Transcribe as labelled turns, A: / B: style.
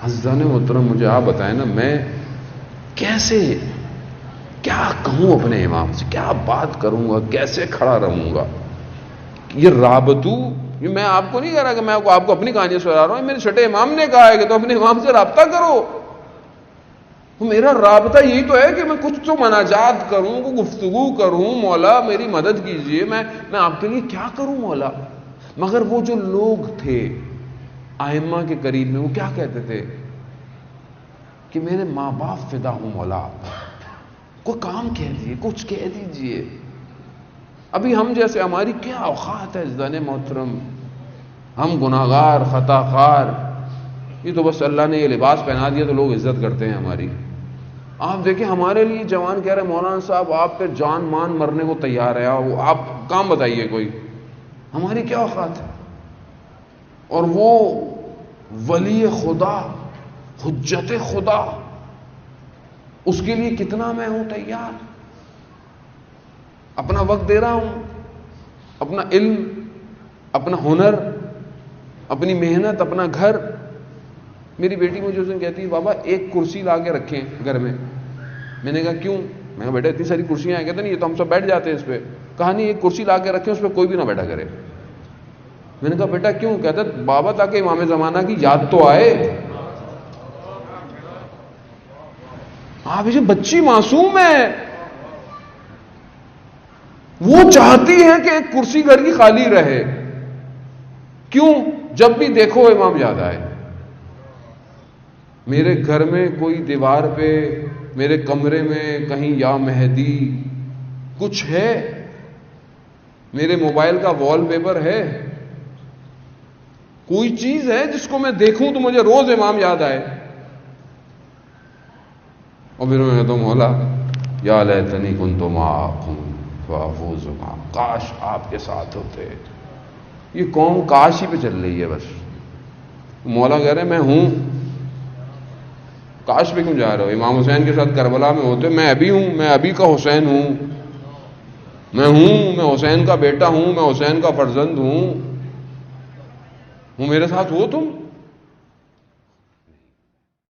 A: عزیزان محترم مجھے آپ بتائیں نا، میں کیسے کیا کہوں اپنے امام سے، کیا بات کروں گا، کیسے کھڑا رہوں گا؟ یہ رابطو، یہ میں آپ کو نہیں کہہ رہا کہ میں آپ کو اپنی کہانی سنا رہا ہوں، میرے چھٹے امام نے کہا ہے کہ تو اپنے امام سے رابطہ کرو. میرا رابطہ یہی تو ہے کہ میں کچھ تو مناجات کروں، کو گفتگو کروں، مولا میری مدد کیجئے، میں آپ کے لیے کیا کروں مولا. مگر وہ جو لوگ تھے ائمہ کے قریب میں، وہ کیا کہتے تھے کہ میرے ماں باپ فدا ہوں مولا، کوئی کام کہہ دیجیے، کچھ کہہ دیجیے. ابھی ہم جیسے ہماری کیا اوقات ہے عزیزان محترم، ہم گناہگار خطا خار، یہ تو بس اللہ نے یہ لباس پہنا دیا تو لوگ عزت کرتے ہیں ہماری. آپ دیکھیں ہمارے لیے جوان کہہ رہے ہیں مولانا صاحب آپ پہ جان مان مرنے کو تیار ہے، آپ کام بتائیے کوئی، ہماری کیا اوقات ہے. اور وہ ولی خدا، حجت خدا، اس کے لیے کتنا میں ہوں تیار، اپنا وقت دے رہا ہوں، اپنا علم، اپنا ہنر، اپنی محنت، اپنا گھر. میری بیٹی مجھے اس دن کہتی ہے بابا ایک کرسی لا کے رکھیں گھر میں. میں نے کہا کیوں؟ میں کہا بیٹا اتنی ساری کرسیاں ہیں. کہتے نہیں یہ تو ہم سب بیٹھ جاتے ہیں اس پہ. کہا نہیں ایک کرسی لا کے رکھیں اس پہ کوئی بھی نہ بیٹھا کرے. میں نے کہا بیٹا کیوں؟ کہتا بابا تاکہ امام زمانہ کی یاد تو آئے. آپ اسے بچی معصوم ہے، وہ چاہتی ہے کہ ایک کرسی گھر کی خالی رہے. کیوں؟ جب بھی دیکھو امام یاد آئے. میرے گھر میں کوئی دیوار پہ، میرے کمرے میں کہیں یا مہدی کچھ ہے؟ میرے موبائل کا وال پیپر ہے؟ کوئی چیز ہے جس کو میں دیکھوں تو مجھے روز امام یاد آئے؟ اور پھر میں کہتا ہوں مولا یا لیتنی کنت معکم فافوز معکم، کاش آپ کے ساتھ ہوتے. یہ قوم کاش ہی پہ چل رہی ہے بس. مولا کہہ رہے ہیں میں ہوں، کاش پہ کیوں جا رہے ہو؟ امام حسین کے ساتھ کربلا میں ہوتے. میں ابھی ہوں، میں ابھی کا حسین ہوں، میں حسین کا بیٹا ہوں، میں حسین کا فرزند ہوں. میرے ساتھ ہو تم.